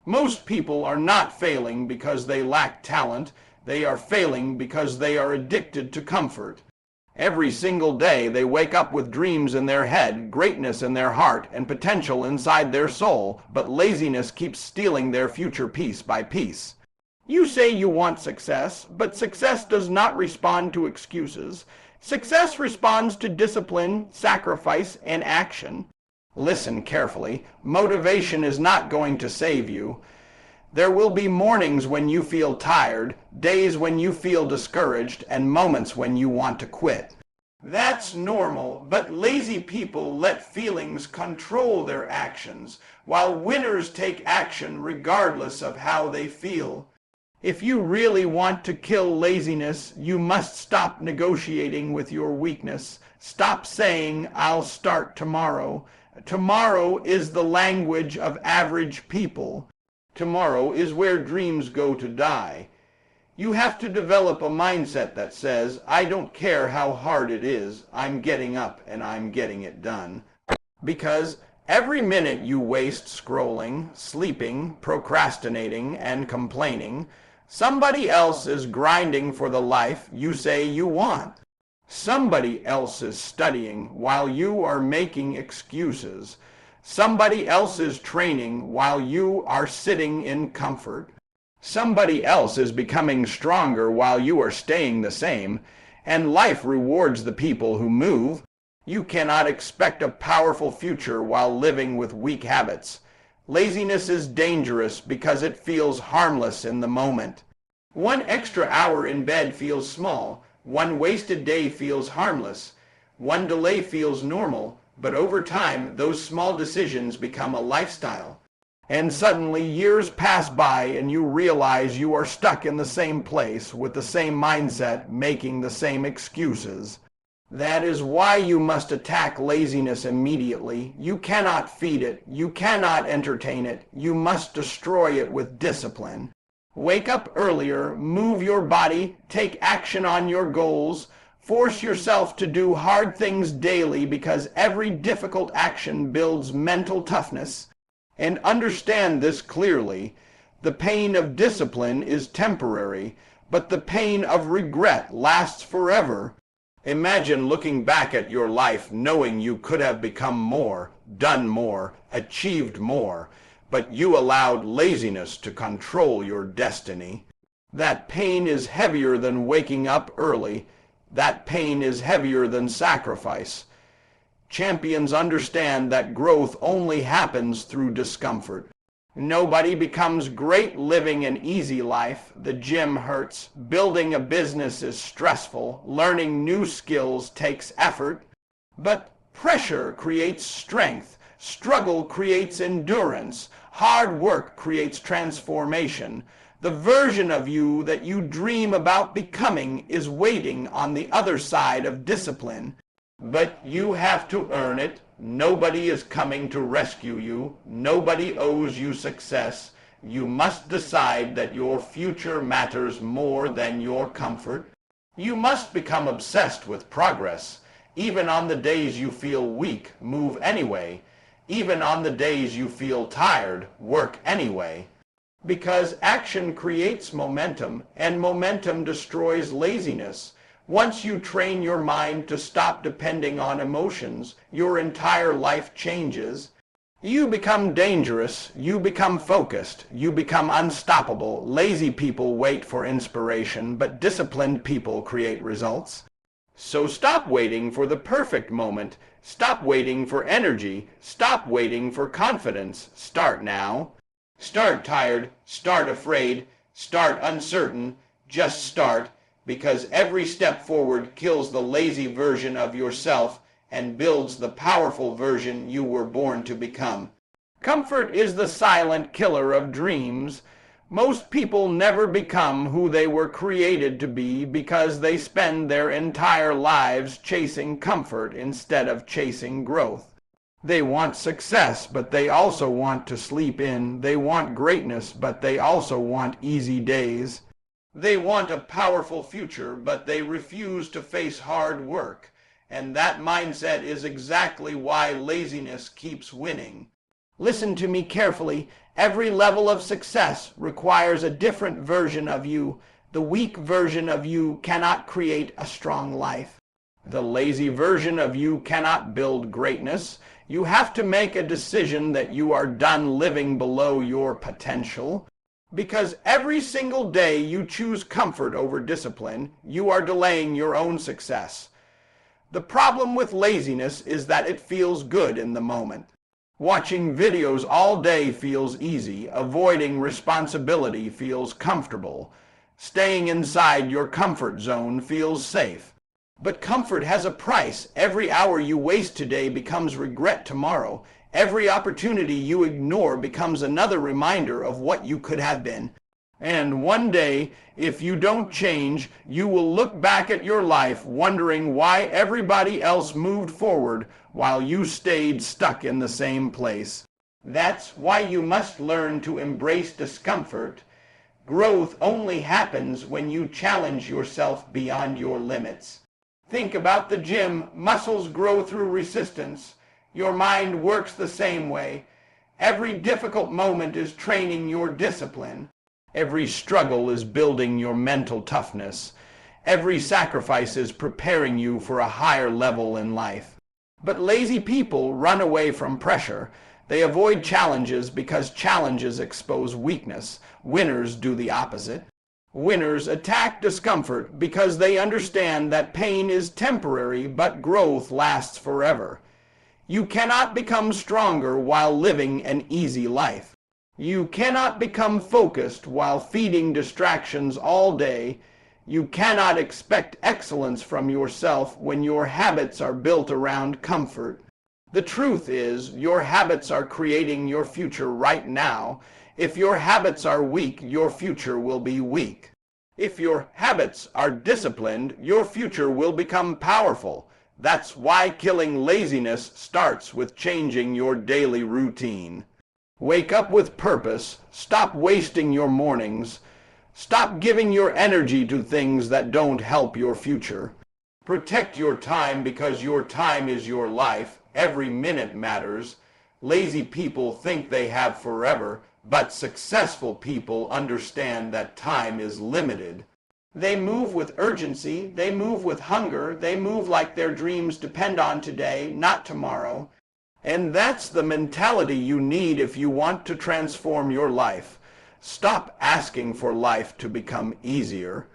Most people are not failing because they lack talent. They are failing because they are addicted to comfort. Every single day they wake up with dreams in their head, greatness in their heart, and potential inside their soul, but laziness keeps stealing their future piece by piece. You say you want success, but success does not respond to excuses. Success responds to discipline, sacrifice, and action. Listen carefully. Motivation is not going to save you. There will be mornings when you feel tired, days when you feel discouraged, and moments when you want to quit. That's normal, but lazy people let feelings control their actions, while winners take action regardless of how they feel. If you really want to kill laziness, you must stop negotiating with your weakness. Stop saying, "I'll start tomorrow." Tomorrow is the language of average people. Tomorrow is where dreams go to die. You have to develop a mindset that says, "I don't care how hard it is, I'm getting up and I'm getting it done." Because every minute you waste scrolling, sleeping, procrastinating, and complaining, somebody else is grinding for the life you say you want. Somebody else is studying while you are making excuses. Somebody else is training while you are sitting in comfort. Somebody else is becoming stronger while you are staying the same, and life rewards the people who move. You cannot expect a powerful future while living with weak habits. Laziness is dangerous because it feels harmless in the moment. One extra hour in bed feels small. One wasted day feels harmless. One delay feels normal. But over time, those small decisions become a lifestyle. And suddenly years pass by and you realize you are stuck in the same place with the same mindset, making the same excuses. That is why you must attack laziness immediately. You cannot feed it. You cannot entertain it. You must destroy it with discipline. Wake up earlier, move your body, take action on your goals. Force yourself to do hard things daily because every difficult action builds mental toughness. And understand this clearly. The pain of discipline is temporary, but the pain of regret lasts forever. Imagine looking back at your life knowing you could have become more, done more, achieved more, but you allowed laziness to control your destiny. That pain is heavier than waking up early. That pain is heavier than sacrifice. Champions understand that growth only happens through discomfort. Nobody becomes great living an easy life. The gym hurts. Building a business is stressful. Learning new skills takes effort. But pressure creates strength. Struggle creates endurance. Hard work creates transformation. The version of you that you dream about becoming is waiting on the other side of discipline. But you have to earn it. Nobody is coming to rescue you. Nobody owes you success. You must decide that your future matters more than your comfort. You must become obsessed with progress. Even on the days you feel weak, move anyway. Even on the days you feel tired, work anyway. Because action creates momentum, and momentum destroys laziness. Once you train your mind to stop depending on emotions, your entire life changes. You become dangerous, you become focused, you become unstoppable. Lazy people wait for inspiration, but disciplined people create results. So stop waiting for the perfect moment. Stop waiting for energy. Stop waiting for confidence. Start now. Start tired, start afraid, start uncertain, just start, because every step forward kills the lazy version of yourself and builds the powerful version you were born to become. Comfort is the silent killer of dreams. Most people never become who they were created to be because they spend their entire lives chasing comfort instead of chasing growth. They want success, but they also want to sleep in. They want greatness, but they also want easy days. They want a powerful future, but they refuse to face hard work. And that mindset is exactly why laziness keeps winning. Listen to me carefully. Every level of success requires a different version of you. The weak version of you cannot create a strong life. The lazy version of you cannot build greatness. You have to make a decision that you are done living below your potential. Because every single day you choose comfort over discipline, you are delaying your own success. The problem with laziness is that it feels good in the moment. Watching videos all day feels easy. Avoiding responsibility feels comfortable. Staying inside your comfort zone feels safe. But comfort has a price. Every hour you waste today becomes regret tomorrow. Every opportunity you ignore becomes another reminder of what you could have been. And one day, if you don't change, you will look back at your life wondering why everybody else moved forward while you stayed stuck in the same place. That's why you must learn to embrace discomfort. Growth only happens when you challenge yourself beyond your limits. Think about the gym. Muscles grow through resistance. Your mind works the same way. Every difficult moment is training your discipline. Every struggle is building your mental toughness. Every sacrifice is preparing you for a higher level in life. But lazy people run away from pressure. They avoid challenges because challenges expose weakness. Winners do the opposite. Winners attack discomfort because they understand that pain is temporary, but growth lasts forever. You cannot become stronger while living an easy life. You cannot become focused while feeding distractions all day. You cannot expect excellence from yourself when your habits are built around comfort. The truth is, your habits are creating your future right now. If your habits are weak, your future will be weak. If your habits are disciplined, your future will become powerful. That's why killing laziness starts with changing your daily routine. Wake up with purpose. Stop wasting your mornings. Stop giving your energy to things that don't help your future. Protect your time because your time is your life. Every minute matters. Lazy people think they have forever, but successful people understand that time is limited. They move with urgency. They move with hunger. They move like their dreams depend on today, not tomorrow. And that's the mentality you need if you want to transform your life. Stop asking for life to become easier.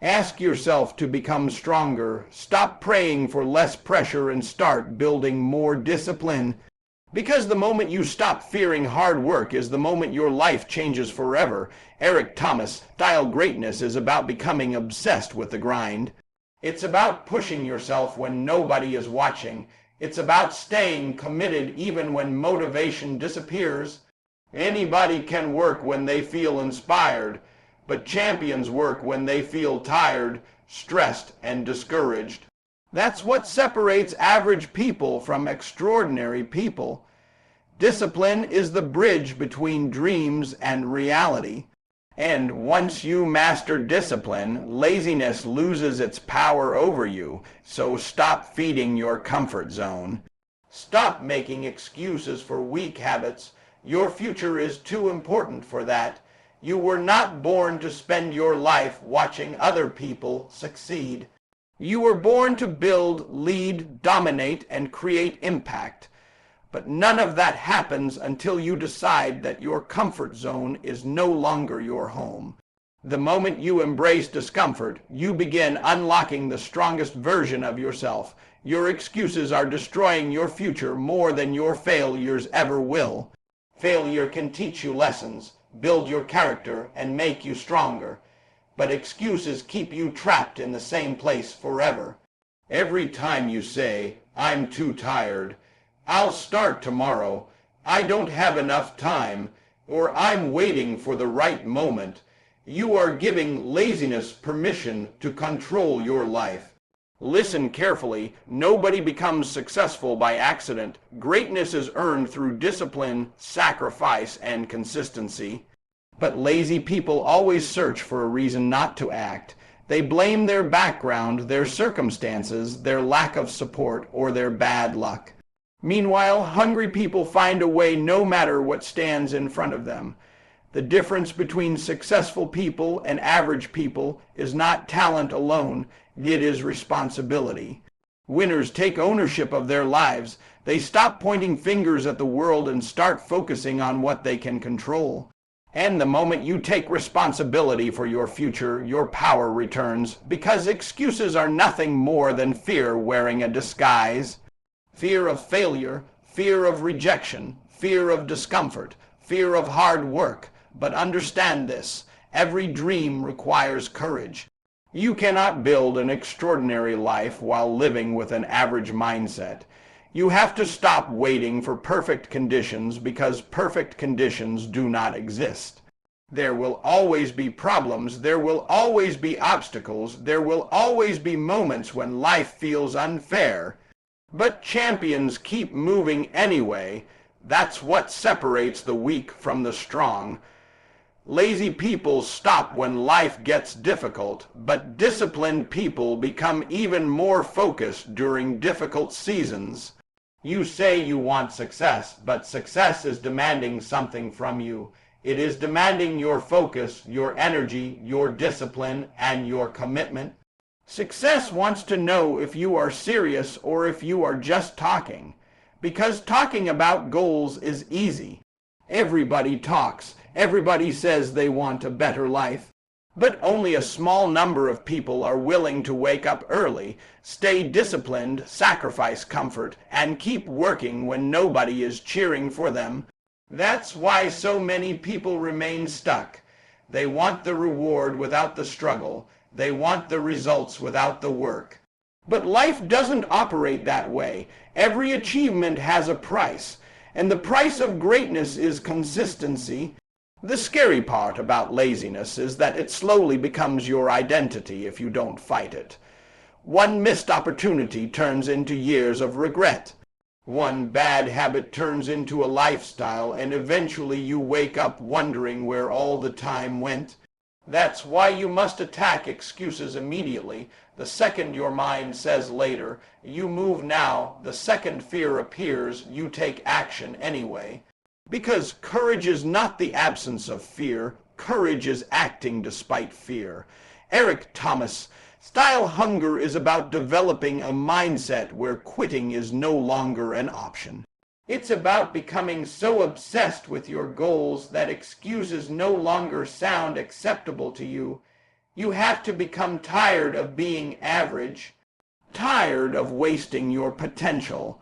Ask yourself to become stronger. Stop praying for less pressure and start building more discipline. Because the moment you stop fearing hard work is the moment your life changes forever. Eric Thomas, style greatness is about becoming obsessed with the grind. It's about pushing yourself when nobody is watching. It's about staying committed even when motivation disappears. Anybody can work when they feel inspired, but champions work when they feel tired, stressed, and discouraged. That's what separates average people from extraordinary people. Discipline is the bridge between dreams and reality. And once you master discipline, laziness loses its power over you. So stop feeding your comfort zone. Stop making excuses for weak habits. Your future is too important for that. You were not born to spend your life watching other people succeed. You were born to build, lead, dominate, and create impact. But none of that happens until you decide that your comfort zone is no longer your home. The moment you embrace discomfort, you begin unlocking the strongest version of yourself. Your excuses are destroying your future more than your failures ever will. Failure can teach you lessons, build your character, and make you stronger. But excuses keep you trapped in the same place forever. Every time you say, "I'm too tired," "I'll start tomorrow," "I don't have enough time," or "I'm waiting for the right moment," you are giving laziness permission to control your life. Listen carefully. Nobody becomes successful by accident. Greatness is earned through discipline, sacrifice, and consistency. But lazy people always search for a reason not to act. They blame their background, their circumstances, their lack of support, or their bad luck. Meanwhile, hungry people find a way no matter what stands in front of them. The difference between successful people and average people is not talent alone, it is responsibility. Winners take ownership of their lives. They stop pointing fingers at the world and start focusing on what they can control. And the moment you take responsibility for your future, your power returns, because excuses are nothing more than fear wearing a disguise. Fear of failure, fear of rejection, fear of discomfort, fear of hard work. But understand this, every dream requires courage. You cannot build an extraordinary life while living with an average mindset. You have to stop waiting for perfect conditions because perfect conditions do not exist. There will always be problems, there will always be obstacles, there will always be moments when life feels unfair. But champions keep moving anyway. That's what separates the weak from the strong. Lazy people stop when life gets difficult, but disciplined people become even more focused during difficult seasons. You say you want success, but success is demanding something from you. It is demanding your focus, your energy, your discipline, and your commitment. Success wants to know if you are serious or if you are just talking. Because talking about goals is easy. Everybody talks. Everybody says they want a better life. But only a small number of people are willing to wake up early, stay disciplined, sacrifice comfort, and keep working when nobody is cheering for them. That's why so many people remain stuck. They want the reward without the struggle. They want the results without the work. But life doesn't operate that way. Every achievement has a price, and the price of greatness is consistency. The scary part about laziness is that it slowly becomes your identity if you don't fight it. One missed opportunity turns into years of regret. One bad habit turns into a lifestyle, and eventually you wake up wondering where all the time went. That's why you must attack excuses immediately. The second your mind says later, you move now. The second fear appears, you take action anyway. Because courage is not the absence of fear. Courage is acting despite fear. Eric Thomas. Style hunger is about developing a mindset where quitting is no longer an option. It's about becoming so obsessed with your goals that excuses no longer sound acceptable to you. You have to become tired of being average, tired of wasting your potential,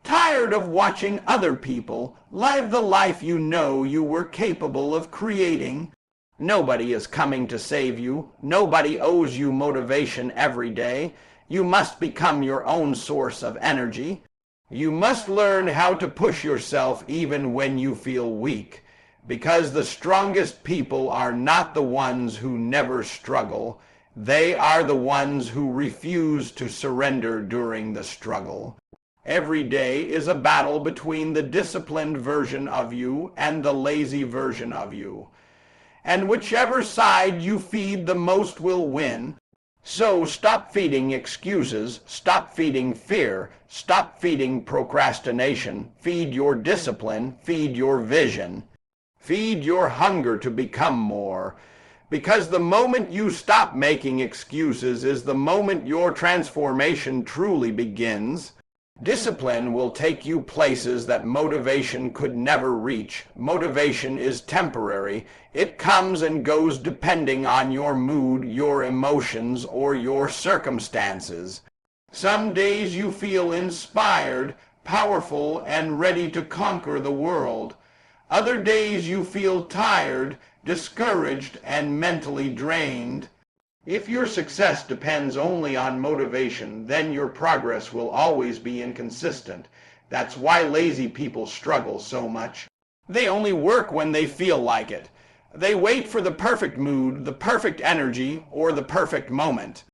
tired of watching other people live the life you know you were capable of creating. Nobody is coming to save you. Nobody owes you motivation every day. You must become your own source of energy. You must learn how to push yourself even when you feel weak, because the strongest people are not the ones who never struggle. They are the ones who refuse to surrender during the struggle. Every day is a battle between the disciplined version of you and the lazy version of you. And whichever side you feed the most will win. So stop feeding excuses, stop feeding fear, stop feeding procrastination, feed your discipline, feed your vision. Feed your hunger to become more. Because the moment you stop making excuses is the moment your transformation truly begins. Discipline will take you places that motivation could never reach. Motivation is temporary. It comes and goes depending on your mood, your emotions, or your circumstances. Some days you feel inspired, powerful, and ready to conquer the world. Other days you feel tired, discouraged, and mentally drained. If your success depends only on motivation, then your progress will always be inconsistent. That's why lazy people struggle so much. They only work when they feel like it. They wait for the perfect mood, the perfect energy, or the perfect moment.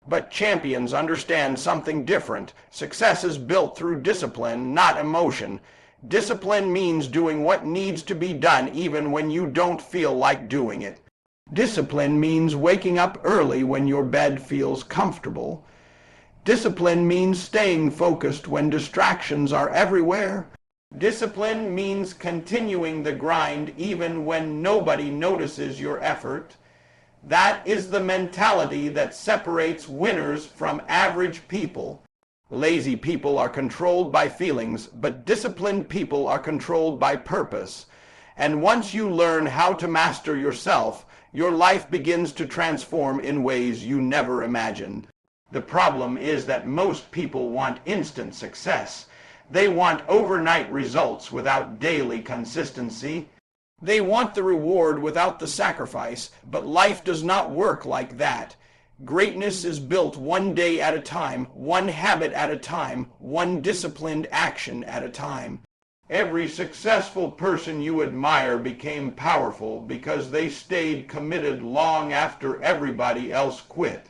But champions understand something different. Success is built through discipline, not emotion. Discipline means doing what needs to be done even when you don't feel like doing it. Discipline means waking up early when your bed feels comfortable. Discipline means staying focused when distractions are everywhere. Discipline means continuing the grind even when nobody notices your effort. That is the mentality that separates winners from average people. Lazy people are controlled by feelings, but disciplined people are controlled by purpose. And once you learn how to master yourself, your life begins to transform in ways you never imagined. The problem is that most people want instant success. They want overnight results without daily consistency. They want the reward without the sacrifice, but life does not work like that. Greatness is built one day at a time, one habit at a time, one disciplined action at a time. Every successful person you admire became powerful because they stayed committed long after everybody else quit.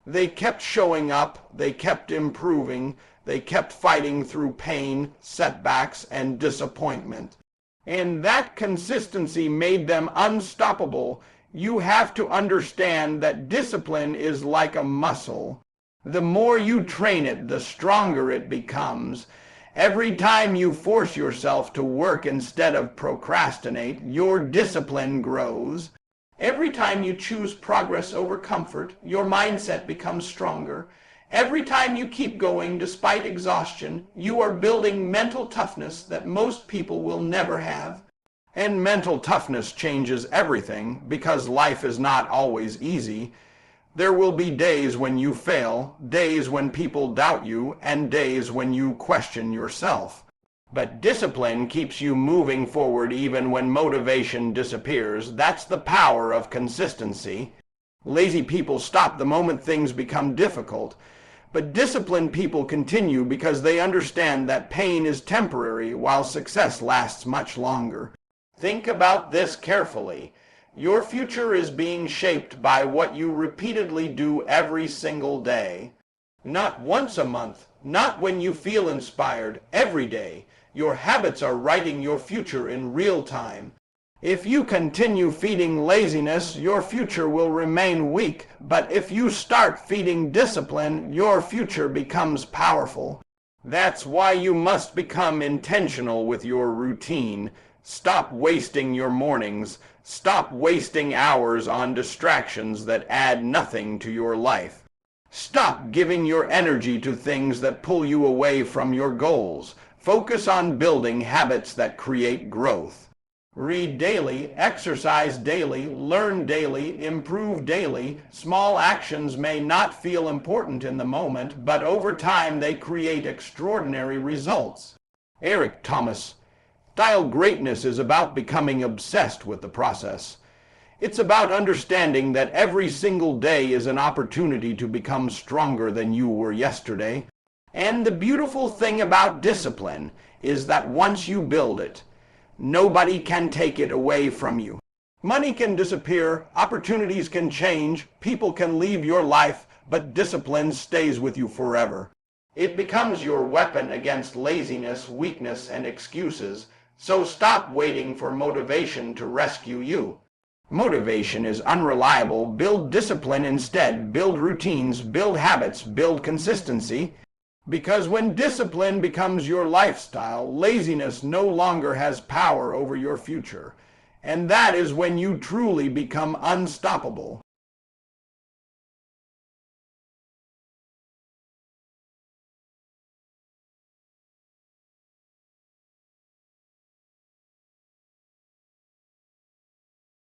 They kept showing up, they kept improving, they kept fighting through pain, setbacks, and disappointment. And that consistency made them unstoppable. You have to understand that discipline is like a muscle. The more you train it, the stronger it becomes. Every time you force yourself to work instead of procrastinate, your discipline grows. Every time you choose progress over comfort, your mindset becomes stronger. Every time you keep going despite exhaustion, you are building mental toughness that most people will never have. And mental toughness changes everything because life is not always easy. There will be days when you fail, days when people doubt you, and days when you question yourself. But discipline keeps you moving forward even when motivation disappears. That's the power of consistency. Lazy people stop the moment things become difficult. But disciplined people continue because they understand that pain is temporary while success lasts much longer. Think about this carefully. Your future is being shaped by what you repeatedly do every single day. Not once a month, not when you feel inspired, every day. Your habits are writing your future in real time. If you continue feeding laziness, your future will remain weak. But if you start feeding discipline, your future becomes powerful. That's why you must become intentional with your routine. Stop wasting your mornings. Stop wasting hours on distractions that add nothing to your life. Stop giving your energy to things that pull you away from your goals. Focus on building habits that create growth. Read daily, exercise daily, learn daily, improve daily. Small actions may not feel important in the moment, but over time they create extraordinary results. Eric Thomas. Style greatness is about becoming obsessed with the process. It's about understanding that every single day is an opportunity to become stronger than you were yesterday. And the beautiful thing about discipline is that once you build it, nobody can take it away from you. Money can disappear, opportunities can change, people can leave your life, but discipline stays with you forever. It becomes your weapon against laziness, weakness, and excuses. So stop waiting for motivation to rescue you. Motivation is unreliable. Build discipline instead. Build routines, build habits, build consistency. Because when discipline becomes your lifestyle, laziness no longer has power over your future. And that is when you truly become unstoppable.